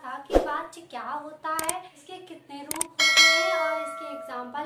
था कि वाच्य क्या होता है, इसके कितने रूप होते हैं और इसके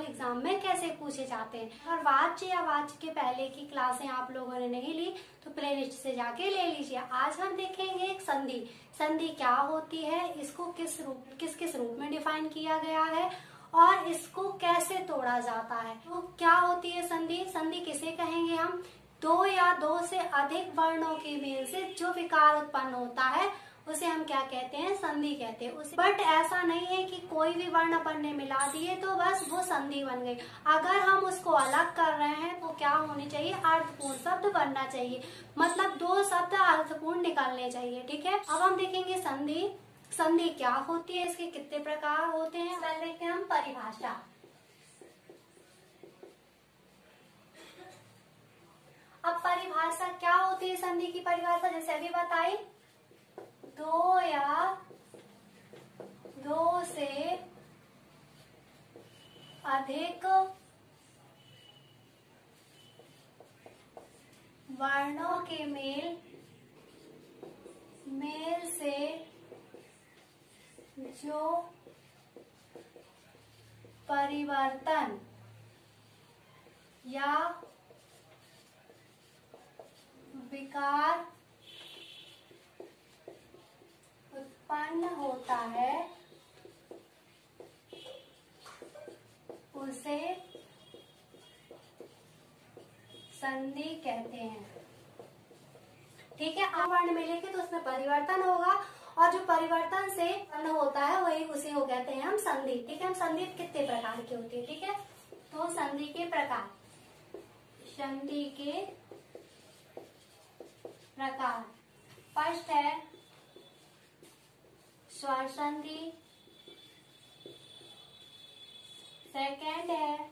एग्जाम में कैसे पूछे जाते हैं। और वाच्य या वाच्य के पहले की क्लासें आप लोगों ने नहीं ली तो प्लेलिस्ट से जाके ले लीजिए। आज हम देखेंगे एक संधि। संधि क्या होती है, इसको किस किस रूप में डिफाइन किया गया है और इसको कैसे तोड़ा जाता है। तो क्या होती है संधि? संधि किसे कहेंगे हम? दो या दो से अधिक वर्णों के मेल से जो विकार उत्पन्न होता है उसे हम क्या कहते हैं? संधि कहते हैं उसे। बट ऐसा नहीं है कि कोई भी वर्ण अपन ने मिला दिए तो बस वो संधि बन गई। अगर हम उसको अलग कर रहे हैं तो क्या होनी चाहिए? अर्थपूर्ण शब्द बनना चाहिए, मतलब दो शब्द अर्थपूर्ण निकलने चाहिए। ठीक है, अब हम देखेंगे संधि। संधि क्या होती है, इसके कितने प्रकार होते हैं, पहले देखते हैं हम परिभाषा। अब परिभाषा क्या होती है संधि की परिभाषा? जैसे अभी बताई, दो या दो से अधिक वर्णों के मेल से जो परिवर्तन या विकार उत्पन्न होता है उसे संधि कहते हैं। ठीक है, अब वर्ण मिलेंगे तो उसमें परिवर्तन होगा और जो परिवर्तन से वर्ण होता है वही उसी को कहते हैं हम संधि। ठीक है, हम संधि कितने प्रकार की होती है? ठीक है, तो संधि के प्रकार। संधि के प्रकार फर्स्ट है स्वर संधि, सेकेंड है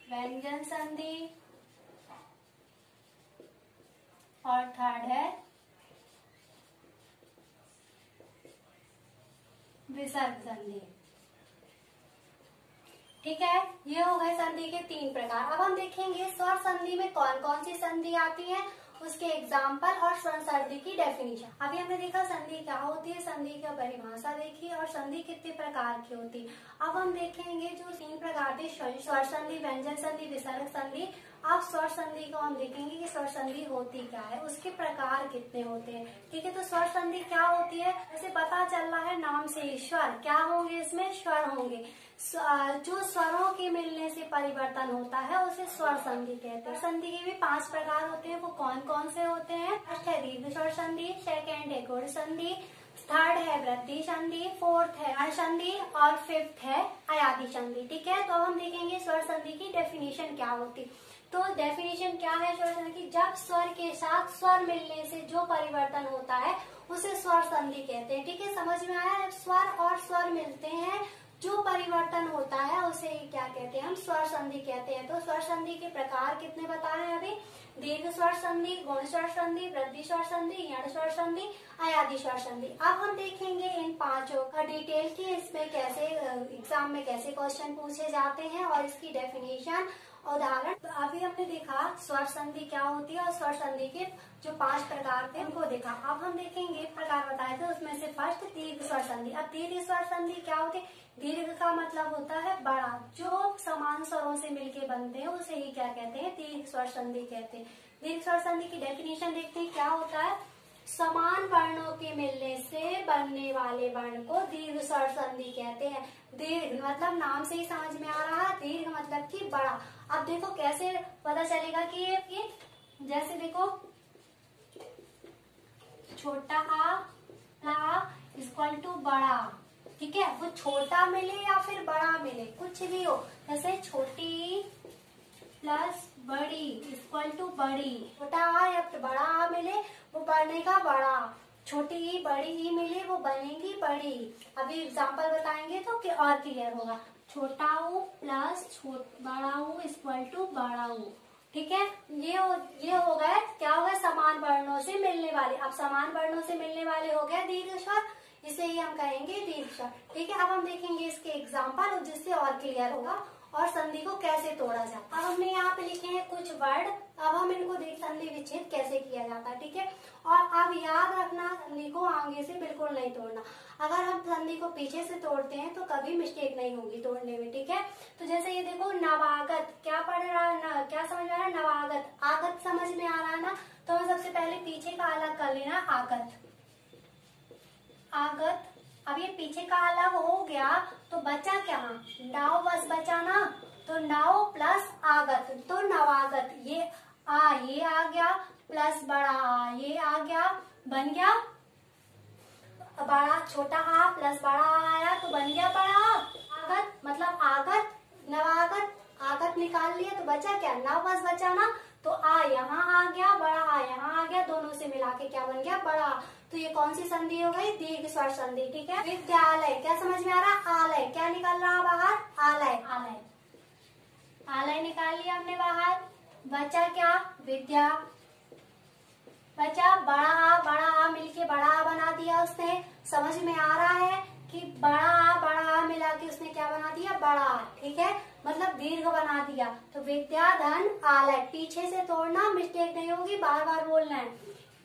व्यंजन संधि और थर्ड है विसर्ग संधि। ठीक है, ये हो गए संधि के तीन प्रकार। अब हम देखेंगे स्वर संधि में कौन कौन सी संधि आती है, उसके एग्जाम्पल और स्वर संधि की डेफिनेशन। अभी हमने देखा संधि क्या होती है, संधि की परिभाषा देखी और संधि कितने प्रकार की होती है। अब हम देखेंगे जो तीन प्रकार थे, स्वर संधि, व्यंजन संधि, विसर्ग संधि। अब स्वर संधि को हम देखेंगे कि स्वर संधि होती क्या है, उसके प्रकार कितने होते हैं। ठीक है, तो स्वर संधि क्या होती है, जैसे पता चल रहा है नाम से, स्वर क्या होंगे, इसमें स्वर होंगे। जो स्वरों के मिलने से परिवर्तन होता है उसे स्वर संधि कहते हैं। संधि के भी 5 प्रकार होते हैं, वो कौन कौन से होते हैं? फर्स्ट है दीर्घ स्वर संधि, सेकेंड है गुण संधि, थर्ड है वृद्धि संधि, फोर्थ है अण संधि और फिफ्थ है अयादि संधि। ठीक है, तो हम देखेंगे स्वर संधि की डेफिनेशन क्या होती। तो डेफिनेशन क्या है स्वर संधि की? जब स्वर के साथ स्वर मिलने से जो परिवर्तन होता है उसे स्वर संधि कहते हैं। ठीक है, समझ में आया? स्वर और स्वर मिलते हैं, जो परिवर्तन होता है उसे क्या कहते हैं? हम स्वर संधि कहते हैं। तो स्वर संधि के प्रकार कितने बता रहे हैं अभी? दीर्घ स्वर संधि, गुण स्वर संधि, वृद्धि स्वर संधि, यण स्वर संधि, अयादि स्वर संधि। अब हम देखेंगे इन पांचों का डिटेल की इसमें कैसे एग्जाम में कैसे क्वेश्चन पूछे जाते हैं और इसकी डेफिनेशन, उदाहरण। तो अभी हमने देखा स्वर संधि क्या होती है और स्वर संधि के जो 5 प्रकार थे उनको देखा। अब हम देखेंगे प्रकार बताए थे, उसमें से फर्स्ट दीर्घ स्वर संधि। अब दीर्घ स्वर संधि क्या होती है? दीर्घ का मतलब होता है बड़ा, जो समान स्वरों से मिलके बनते हैं उसे ही क्या कहते हैं? दीर्घ स्वर संधि कहते हैं। दीर्घ स्वर संधि की डेफिनेशन देखते हैं क्या होता है। समान वर्णों के मिलने से बनने वाले वर्ण को दीर्घ स्वर संधि कहते हैं। दीर्घ मतलब नाम से ही समझ में आ रहा है, दीर्घ मतलब कि बड़ा। अब देखो कैसे पता चलेगा कि ये जैसे देखो छोटा आ इक्वल टू बड़ा। ठीक है, वो छोटा मिले या फिर बड़ा मिले, कुछ भी हो, जैसे छोटी प्लस बड़ी इक्वल टू बड़ी। छोटा आ या फिर बड़ा आ मिले वो बनेगा बड़ा, छोटी ही बड़ी ही मिले वो बनेगी बड़ी। अभी एग्जांपल बताएंगे तो और क्लियर होगा। छोटा ऊ प्लस बड़ा ऊ इक्वल टू बड़ा ऊ। ठीक है, ये हो गया, क्या हो गया? समान वर्णों से मिलने वाले। अब समान वर्णों से मिलने वाले हो गया दीर्घ स्वर, इसे ही हम कहेंगे दीर्घ स्वर। ठीक है, अब हम देखेंगे इसके एग्जाम्पल जिससे और क्लियर होगा और संधि को कैसे तोड़ा जाता है। अब हमने यहाँ पे लिखे हैं कुछ वर्ड, अब हम इनको देख संधि विच्छेद कैसे किया जाता है, ठीक है। और अब याद रखना संधि को आगे से बिल्कुल नहीं तोड़ना। अगर हम संधि को पीछे से तोड़ते हैं तो कभी मिस्टेक नहीं होगी तोड़ने में, ठीक है। तो जैसे ये देखो नवागत, क्या पढ़ रहा है, क्या समझ में आ रहा है, नवागत, आगत समझ में आ रहा है ना। तो हम सबसे पहले पीछे का अलग कर लेना, आगत, आगत। अब ये पीछे का अलग हो गया तो बचा क्या, नाव बस बचा ना, तो नाव प्लस आगत तो नवागत। ये आ गया प्लस बड़ा आ, ये आ गया, बन गया बड़ा, छोटा आ प्लस बड़ा आ आया तो बन गया बड़ा आ। आगत मतलब आगत, नवागत, आगत निकाल लिया तो बचा क्या, नव बस बचा ना, तो आ यहाँ आ गया, बड़ा आ यहाँ आ गया, दोनों से मिला के क्या बन गया, बड़ा। तो ये कौन सी संधि हो गई, दीर्घ स्वर संधि, ठीक है। विद्यालय, क्या समझ में आ रहा, आलय, क्या निकल रहा बाहर, आलय, आलय, आलय निकाल लिया हमने बाहर। बचा क्या, विद्या, बचा बड़ा आ मिलके बड़ा आ बना दिया उसने। समझ में आ रहा है कि बड़ा आ मिला के उसने क्या बना दिया, बड़ा, ठीक है, मतलब दीर्घ बना दिया। तो विद्या धन आलय, पीछे से तोड़ना, मिस्टेक नहीं होगी, बार बार बोलना है।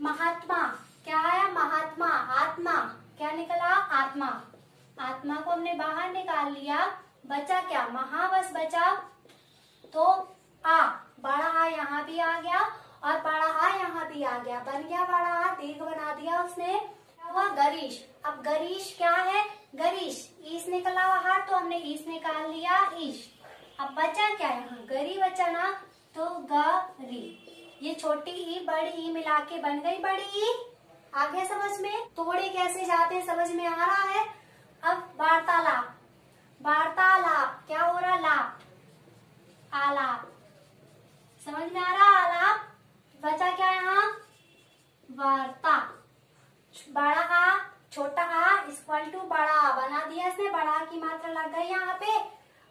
महात्मा, क्या आया, महात्मा, आत्मा, क्या निकला, आत्मा, आत्मा को हमने बाहर निकाल लिया। बचा क्या, महा बस बचा, तो आ, बड़ा आ यहाँ भी आ गया और बड़ा आ यहाँ भी आ गया, बन गया बड़ा आ, दीर्घ बना दिया उसने। हुआ गरीश, अब गरीश क्या है, गरीश, ईस निकला बाहर तो हमने ईस निकाल लिया, ईश। अब बचा क्या, यहाँ गरी बचा ना, तो गरी, ये छोटी ई बड़ी ई मिला के बन गई बड़ी ई। आगे समझ में, तोड़े कैसे जाते हैं समझ में आ रहा है। अब वार्तालाप, वार्तालाप, क्या हो रहा, लाप, आलाप, समझ में आ रहा, आलाप। बचा क्या यहाँ, वार्ता, बड़ा आ छोटा आ इक्वल टू बड़ा आ बना दिया इसने, बड़ा की मात्रा लग गई यहाँ पे,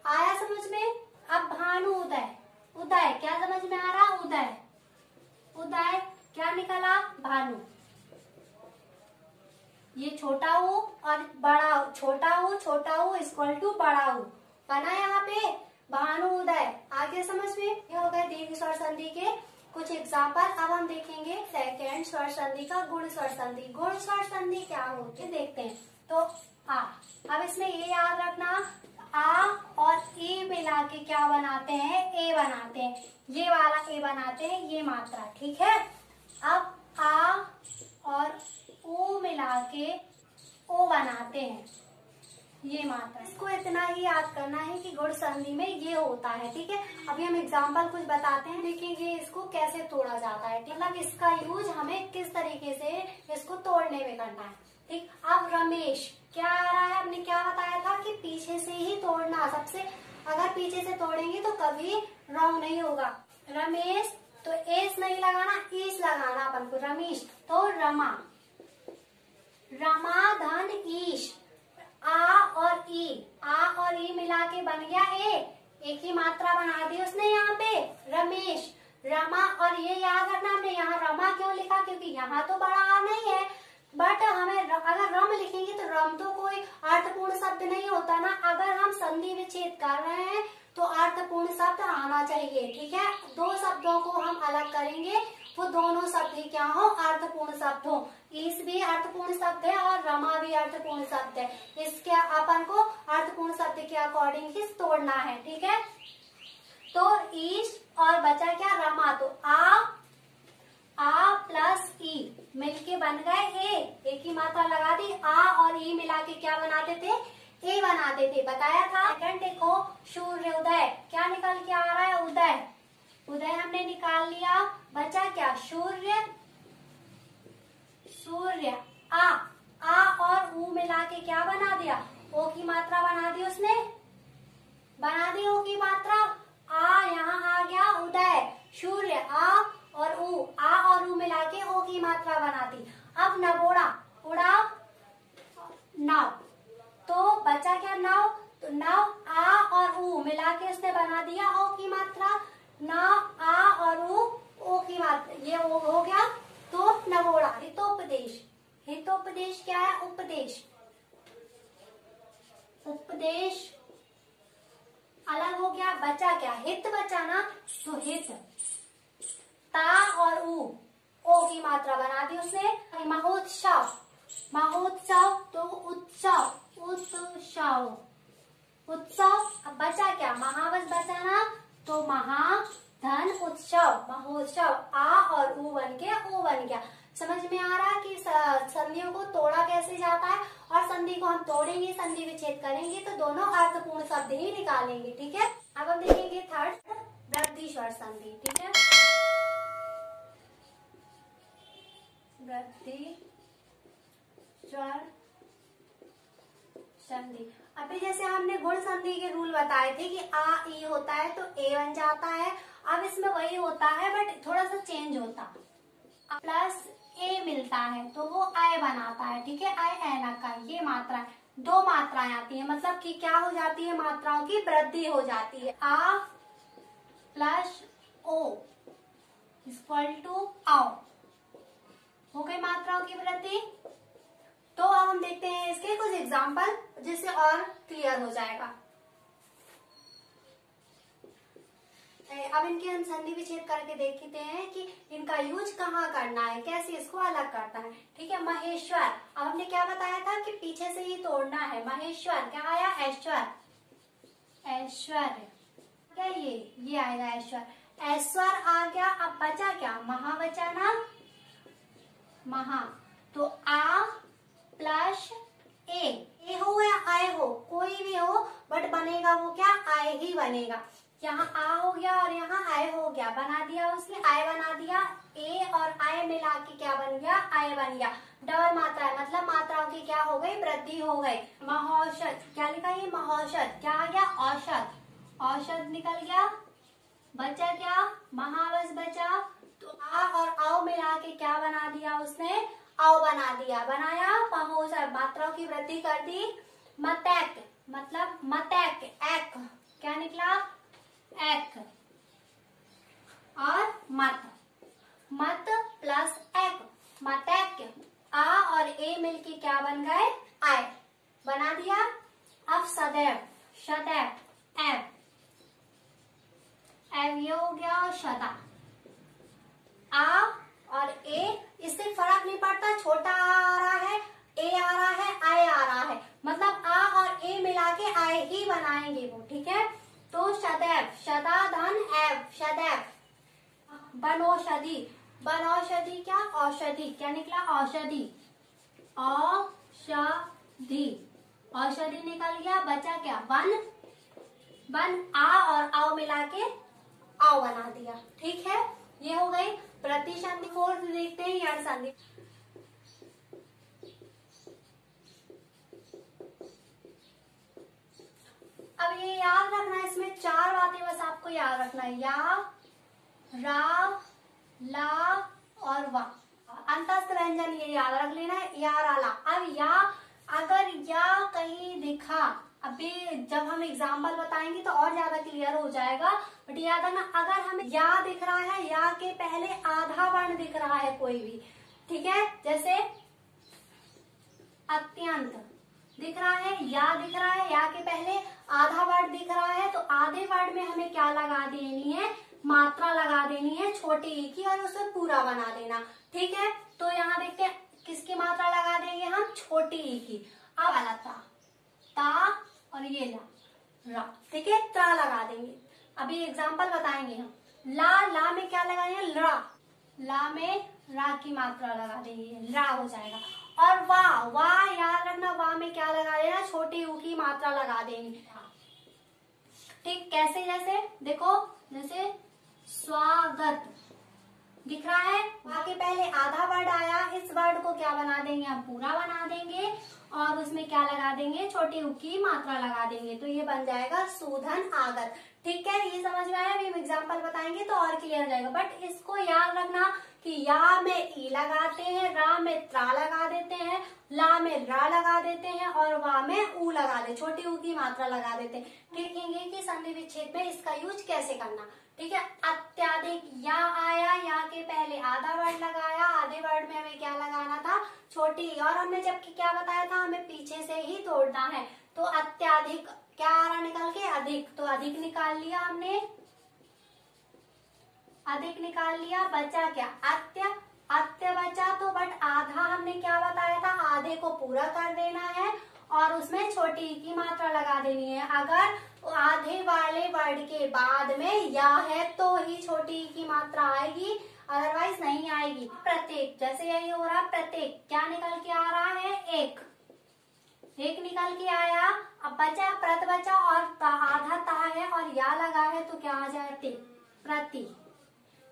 आया समझ में। अब भानु उदय, उदय क्या समझ में आ रहा, उदय, उदय क्या निकला, भानु, ये छोटा ऊ और बड़ा, छोटा ऊ इक्वल टू बड़ा ऊ बना यहाँ पे, भानु उदय। आगे समझ में, ये हो गए दीर्घ स्वर संधि के कुछ एग्जाम्पल। अब हम देखेंगे सेकंड स्वर संधि का गुण स्वर संधि। गुण स्वर संधि क्या होती है देखते हैं। तो आ, अब इसमें ये याद रखना, आ और ए मिला के क्या बनाते हैं, ए बनाते हैं, ये वाला ए बनाते हैं, ये मात्रा, ठीक है। अब आ और ओ मिला के ओ बनाते हैं, ये मात्रा। इसको इतना ही याद करना है कि गुण संधि में ये होता है, ठीक है। अभी हम एग्जाम्पल कुछ बताते हैं, देखेंगे इसको कैसे तोड़ा जाता है, मतलब इसका यूज हमें किस तरीके से इसको तोड़ने में करना है, ठीक। अब रमेश क्या आ रहा है, हमने क्या बताया था कि पीछे से ही तोड़ना, सबसे अगर पीछे से तोड़ेंगे तो कभी रॉन्ग नहीं होगा। रमेश तो एस नहीं लगाना, ईस लगाना अपन को, रमेश तो रमा, रमा धन ईश, आ और ई मिला के बन गया ए, एक ही मात्रा बना दी उसने यहाँ पे, रमेश, रमा। और ये याद रखना हमने यहाँ रमा क्यों लिखा, क्योंकि यहाँ तो बड़ा आ नहीं है, बट हमें अगर रम लिखेंगे तो रम तो कोई अर्थपूर्ण शब्द नहीं होता ना। अगर हम संधि विच्छेद कर रहे हैं तो अर्थपूर्ण शब्द आना चाहिए, ठीक है। दो शब्दों को हम अलग करेंगे, वो दोनों शब्द ही क्या हो, अर्थपूर्ण शब्द हो। ईस भी अर्थपूर्ण शब्द है और रमा भी अर्थपूर्ण शब्द है, इसके अपन को अर्थपूर्ण शब्द के अकॉर्डिंग ही तोड़ना है, ठीक है। तो ईश और बचा क्या, रमा, तो आ प्लस ई मिलके बन गए ए, एक ही मात्रा लगा दी, आ और ई मिला के क्या बनाते थे, ए बनाते थे, बताया था। सेकंड देखो सूर्य उदय, क्या निकल के आ रहा है, उदय, उदय हमने निकाल लिया। बचा क्या, सूर्य, सूर्य, आ और ऊ मिला के क्या बना दिया, ओ की मात्रा बना दी उसने, बना दी ओ की मात्रा। आ यहाँ आ गया उदय, सूर्य, आ और ऊ मिला के ओ की मात्रा बना दी। अब नवोड़ा, उड़ा, नव, तो बचा क्या, नव, तो नव आ और ऊ मिला के उसने बना दिया ओ की मात्रा, नव आ और ऊ ओ की मात्रा, ये हो गया। तो नवोड़ा। हितोपदेश, हितोपदेश क्या है, उपदेश, उपदेश अलग हो गया, बचा क्या, हित बचा ना, तो हित। ता और ओ की मात्रा बना दी उसने। महोत्सव, महोत्सव तो उत्सव, उत्सव, उत्सव। अब बचा क्या, महावस बचा ना, तो महाधन उत्सव, महोत्सव। आ और ऊ बन गया, ओ बन गया। समझ में आ रहा है कि संधियों को तोड़ा कैसे जाता है, और संधि को हम तोड़ेंगे, संधि विच्छेद करेंगे तो दोनों अर्थपूर्ण शब्द ही निकालेंगे। ठीक है, अब हम देखेंगे थर्ड, वृद्धि स्वर संधि। ठीक है, वृद्धि स्वर संधि। अभी जैसे हमने गुण संधि के रूल बताए थे कि आ ई होता है तो ए बन जाता है। अब इसमें वही होता है बट थोड़ा सा चेंज होता, प्लस ए मिलता है तो वो आय बनाता है। ठीक है, आय ऐना का, ये मात्रा, दो मात्राएं आती है, मतलब कि क्या हो जाती है, मात्राओं की वृद्धि हो जाती है। आ प्लस ओ इक्वल टू आओ, हो गई मात्राओं की वृद्धि। तो अब हम देखते हैं इसके कुछ एग्जाम्पल जिससे और क्लियर हो जाएगा। अब इनके हम संधि विच्छेद करके देखते हैं कि इनका यूज कहाँ करना है, कैसे इसको अलग करना है। ठीक है, महेश्वर, अब हमने क्या बताया था कि पीछे से ही तोड़ना है। महेश्वर क्या आया, ऐश्वर, ऐश्वर्य, क्या ये आएगा ऐश्वर, ऐश्वर आ गया। अब बचा क्या, महा बचा ना, महा, तो आ प्लस ए हो या आय हो, कोई भी हो बट बनेगा वो क्या, आय ही बनेगा। यहाँ आ हो गया और यहाँ आय हो गया, बना दिया उसने, आय बना दिया। ए और आय मिला के क्या बन गया, आय बन गया। डबल मात्रा है, मतलब मात्राओं की क्या हो गई, वृद्धि हो गई। महौषध, क्या लिखा है, महौषध, क्या आ गया, औषध, औषध निकल गया। बचा क्या, महावस बचा, तो आ और आओ मिला के क्या बना दिया उसने, आओ बना दिया, बनाया महोत्सव, मात्राओं की वृद्धि कर दी। मतैक, मतलब मतैक, एक क्या निकला, एक, और मत, मत प्लस एक, मतैक। आ और ए मिलके क्या बन गए, आय, बना दिया। अब सदैव, सदैव, एव, एव ये हो गया शता। आ और ए, इससे फर्क नहीं पड़ता, छोटा आ रहा है, ए आ रहा है, आय आ रहा है, मतलब आ और ए मिला के आय ही बनाएंगे वो। ठीक है, तो सदैव, शता धन एव, सदैव। बनौषधि, बनौषधि क्या, औषधि, क्या निकला, औषधि, औषधि, औषधि निकल गया। बचा क्या, वन, वन, आ और आओ मिला के आओ बना दिया। ठीक है, ये हो गई वृद्धि संधि। फोर्थ देखते हैं यण संधि। अब ये याद रखना है, इसमें चार बातें बस आपको याद रखना है, या, रा, ला और वा। अंतस्थ व्यंजन ये याद रख लेना है, या, रा, ला। अब या, अगर या कहीं दिखा, अभी जब हम एग्जाम्पल बताएंगे तो और ज्यादा क्लियर हो जाएगा, बट याद रखना अगर हमें या दिख रहा है, या के पहले आधा वर्ण दिख रहा है कोई भी, ठीक है, जैसे अत्यंत दिख रहा है, या दिख रहा है, या के पहले आधा वर्ड दिख रहा है, तो आधे वर्ड में हमें क्या लगा देनी है, मात्रा लगा देनी है छोटी ई की, और उसे पूरा बना देना। ठीक है, तो यहाँ देखते हैं किसकी मात्रा लगा देंगे हम, छोटी ई की। अब वाला ता और ये ला, ठीक है, ता लगा देंगे। अभी एग्जाम्पल बताएंगे हम। ला में क्या लगाएंगे, ला में रा की मात्रा लगा देंगे, रा हो जाएगा। और वाह याद रखना, वाह में क्या लगा देना, छोटी ऊ की मात्रा लगा देनी। ठीक, कैसे, जैसे देखो, जैसे स्वागत दिख रहा है, वहां के पहले आधा वर्ड आया, इस वर्ड को क्या बना देंगे, हम पूरा बना देंगे, और उसमें क्या लगा देंगे, छोटी ऊ की मात्रा लगा देंगे, तो ये बन जाएगा सूधन आगत। ठीक है, ये समझ में आया। अभी हम एग्जाम्पल बताएंगे तो और क्लियर हो जाएगा, बट इसको याद रखना कि या में ई लगाते हैं, रा में त्रा लगा देते हैं, ला में रा लगा देते हैं, और वा में ऊ लगा दे, छोटी ऊ की मात्रा लगा देते हैं। देखेंगे कि संधि विच्छेद में इसका यूज कैसे करना। ठीक है, अत्याधिक, या आया, या के पहले आधा वर्ड लगाया, आधे वर्ड में हमें क्या लगाना था, छोटी, और हमने जबकि क्या बताया था, हमें पीछे से ही तोड़ना है, तो अत्याधिक क्या आ रहा निकल के, अधिक, तो अधिक निकाल लिया हमने, अधिक निकाल लिया। बचा क्या? अत्य, अत्य बचा। तो बट आधा हमने क्या बताया था, आधे को पूरा कर देना है और उसमें छोटी ई की मात्रा लगा देनी है। अगर आधे वाले वर्ड के बाद में या है तो ही छोटी ई की मात्रा आएगी, अदरवाइज नहीं आएगी। प्रत्येक, जैसे यही हो रहा, प्रत्येक क्या निकल के आ रहा है, एक, एक निकल के आया। अब बचा प्रत बचा और आधा ता है और या लगा है तो क्या आ जाए, ते, प्रति।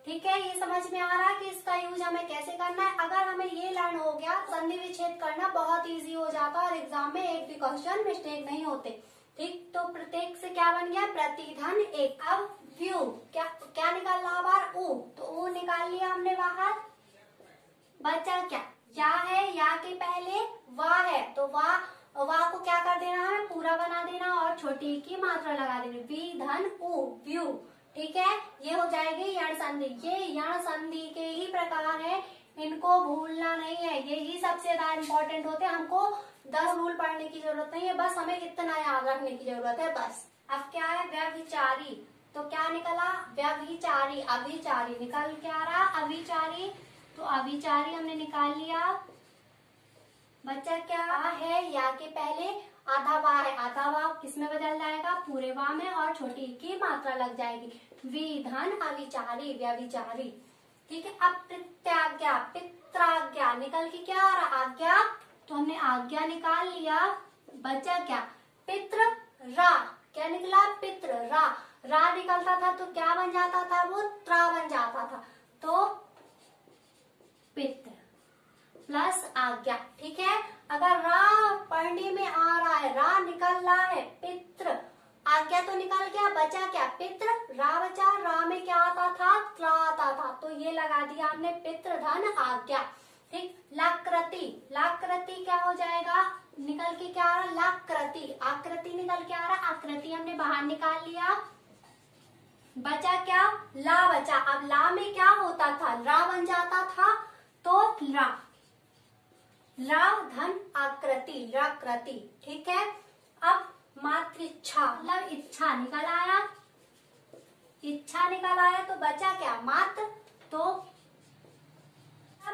ठीक है, ये समझ में आ रहा है कि इसका यूज हमें कैसे करना है। अगर हमें ये लर्न हो गया, संधि विच्छेद करना बहुत इजी हो जाता है और एग्जाम में एक भी क्वेश्चन मिस्टेक नहीं होते। ठीक, तो प्रत्येक से क्या बन गया, प्रतिधन एक। अब व्यू, क्या क्या निकाल रहा बार, ऊ, तो ऊ निकाल लिया हमने बाहर। बचा क्या, या है, या के पहले वाह है तो वाह, वाह को क्या कर देना है, पूरा बना देना और छोटी की मात्रा लगा देनी, वी धन ऊ, व्यू। ठीक है, ये हो जाएगी यण संधि। ये यण संधि के ही प्रकार है, इनको भूलना नहीं है, ये ही सबसे ज्यादा इम्पोर्टेंट होते हैं। हमको 10 रूल पढ़ने की जरूरत नहीं है, बस हमें इतना याद रखने की जरूरत है बस। अब क्या है, व्यभिचारी, तो क्या निकला, व्यभिचारी, अभिचारी निकल के आ रहा, अभिचारी, तो अभिचारी हमने निकाल लिया। बच्चा क्या है, या के पहले आधा वाह है, आधा वाह किसमें बदल जाएगा, पूरे वाह में और छोटी की मात्रा लग जाएगी, विधन अविचारी, व्यभिचारी। ठीक है, अब प्रत्याज्ञा, पित्राज्ञा निकल के क्या आ रहा, आज्ञा, तो हमने आज्ञा निकाल लिया। बचा क्या, पित्र रा, क्या निकला, पित्र रा, रा निकलता था तो क्या बन जाता था, वो त्रा बन जाता था, तो पित्र प्लस आज्ञा। ठीक है, अगर रा पढ़ने में आ रहा है, रा निकल रहा है, पित्र, आज्ञा तो निकल गया, बचा क्या, पित्र, रा बचा, रा में क्या आता था, त्रा आता था, तो ये लगा दिया हमने, पित्र धन आज्ञा। ठीक, लाकृति, लाकृति क्या हो जाएगा, निकल के क्या आ रहा, लाकृति, आकृति निकल के आ रहा, आकृति हमने बाहर निकाल लिया। बचा क्या, ला बचा। अब ला में क्या होता था, रा बन जाता था, तो रा, रा धन आकृति, राकृति। ठीक है, अब मातृच्छा, मतलब इच्छा निकल आया, इच्छा निकल आया, तो बचा क्या, मात्र, तो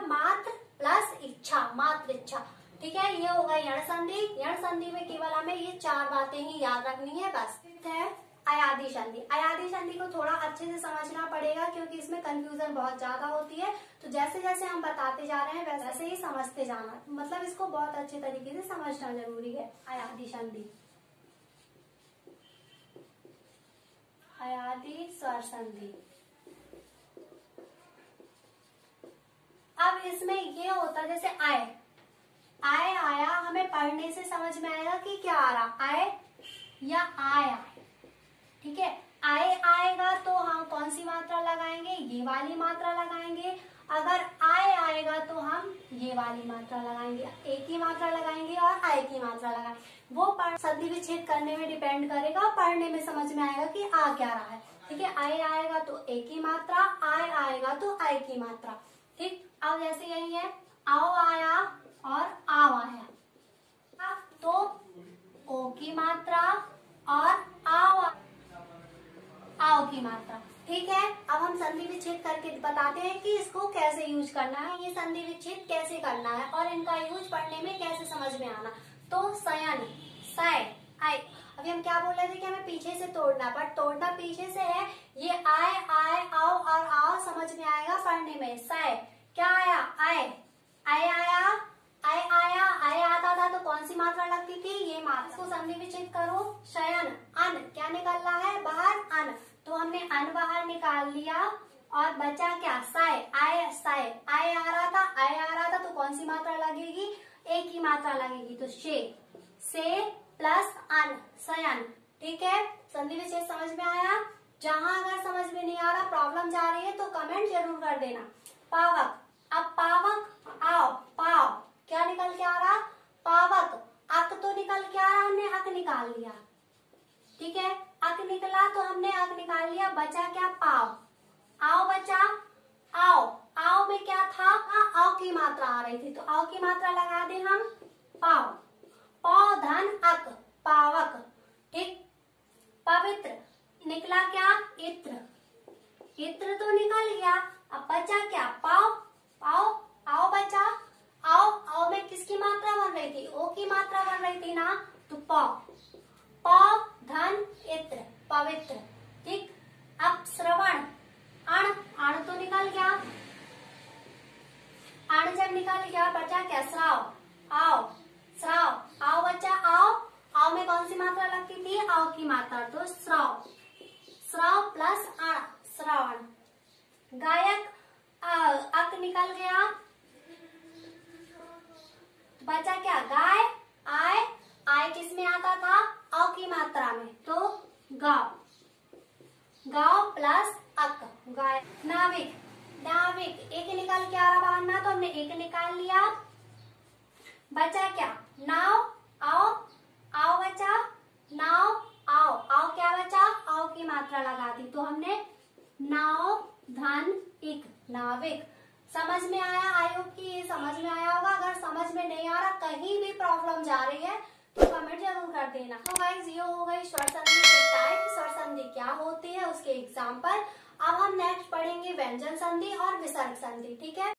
मात्र प्लस इच्छा, मातृच्छा। ठीक है, ये होगा यण संधि। यण संधि में केवल हमें ये 4 बातें ही याद रखनी है बस। है अयादि संधि। अयादि संधि को थोड़ा अच्छे से समझना पड़ेगा क्योंकि इसमें कंफ्यूजन बहुत ज्यादा होती है, तो जैसे जैसे हम बताते जा रहे हैं वैसे ही समझते जाना, मतलब इसको बहुत अच्छे तरीके से समझना जरूरी है। अयादि संधि, अयादि स्वर संधि। अब इसमें ये होता, जैसे आए, आए आया, हमें पढ़ने से समझ में आएगा कि क्या आ रहा, आए या आया। ठीक है, आए आएगा तो हम कौन सी मात्रा लगाएंगे, ये वाली मात्रा लगाएंगे। अगर आए आएगा तो हम ये वाली मात्रा लगाएंगे, एक ही मात्रा लगाएंगे और आए की मात्रा लगाएंगे। वो संधि विच्छेद करने में डिपेंड करेगा, पढ़ने में समझ में आएगा कि आ क्या रहा है। ठीक है, आए आएगा तो एक ही मात्रा, आए आएगा तो आए की मात्रा। ठीक, अब जैसे यही है, आओ आया और आओ आया, तो ओ की मात्रा और आओ, आओ की मात्रा। ठीक है, अब हम संधि विच्छेद करके बताते हैं कि इसको कैसे यूज करना है, ये संधि विच्छेद कैसे करना है और इनका यूज पढ़ने में कैसे समझ में आना। तो सयन, सय, आय, अभी हम क्या बोल रहे थे कि हमें पीछे से तोड़ना, बट तोड़ना पीछे से है। ये आए आए आओ और आओ समझ में आएगा पढ़ने में। सय क्या आया, आए, आए आया, आए आया, आए आता था तो कौन सी मात्रा लगती थी, ये मात्रा। इसको संधि विच्छेद करो, शयन, अन, क्या निकल रहा है बाहर, अन, तो हमने अन बाहर निकाल लिया और बचा क्या, साय, आए, साय, आए आ रहा था, आए आ रहा था तो कौन सी मात्रा लगेगी, एक ही मात्रा लगेगी, तो से प्लस अन, सयन। ठीक है, संधि विच्छेद समझ में आया। जहां अगर समझ में नहीं आ रहा, प्रॉब्लम जा रही है तो कमेंट जरूर कर देना। पावक, अब पावक, आओ, पाव, क्या निकल के आ रहा, पावक, अक तो निकल के आ रहा, हमने अक निकाल लिया। ठीक है, अक निकला तो हमने अक निकाल लिया, बचा क्या, पाव, आओ बचा, आओ, आओ में क्या था, आओ की मात्रा आ रही थी तो आओ की मात्रा लगा दे हम, पाव, पौ धन अक, पावक। ठीक, निकला क्या? इत्र। इत्र तो निकल गया, अब बचा क्या? पाव। पाव, आओ बचा। आओ, आओ में किसकी मात्रा बन रही थी? ओ की मात्रा बन रही थी ना, तो पाव। पाव धन इत्र, पवित्र। ठीक, अब श्रवण, अण। अण तो निकल गया, अण जब निकल गया बचा क्या? श्राव। आओ, श्राव। आओ बच्चा, आओ। आओ में कौन सी मात्रा लगती थी? आओ की मात्रा, तो श्राव। श्राव प्लस अण, श्रावण। गायक, अक निकल गया, बचा क्या? गाय। आय। आय किस में आता था? अ की मात्रा में, तो गाव। गाव प्लस अक, गाय। नाविक। नाविक, एक निकल के आ रहा बाहर ना, तो हमने एक निकाल लिया, बचा क्या? नाव। आओ, आओ बचा। नाव, आओ। आओ क्या बचा? आओ की मात्रा लगा दी, तो हमने नाव धन इक, नाविक। समझ में आया? आई होप कि ये समझ में आया होगा। अगर समझ में नहीं आ रहा, कहीं भी प्रॉब्लम जा रही है, तो कमेंट जरूर कर देना। तो गाइस, ये हो गई स्वर संधि के टाइप, स्वर संधि क्या होती है उसके एग्जाम्पल। अब हम नेक्स्ट पढ़ेंगे व्यंजन संधि और विसर्ग संधि। ठीक है।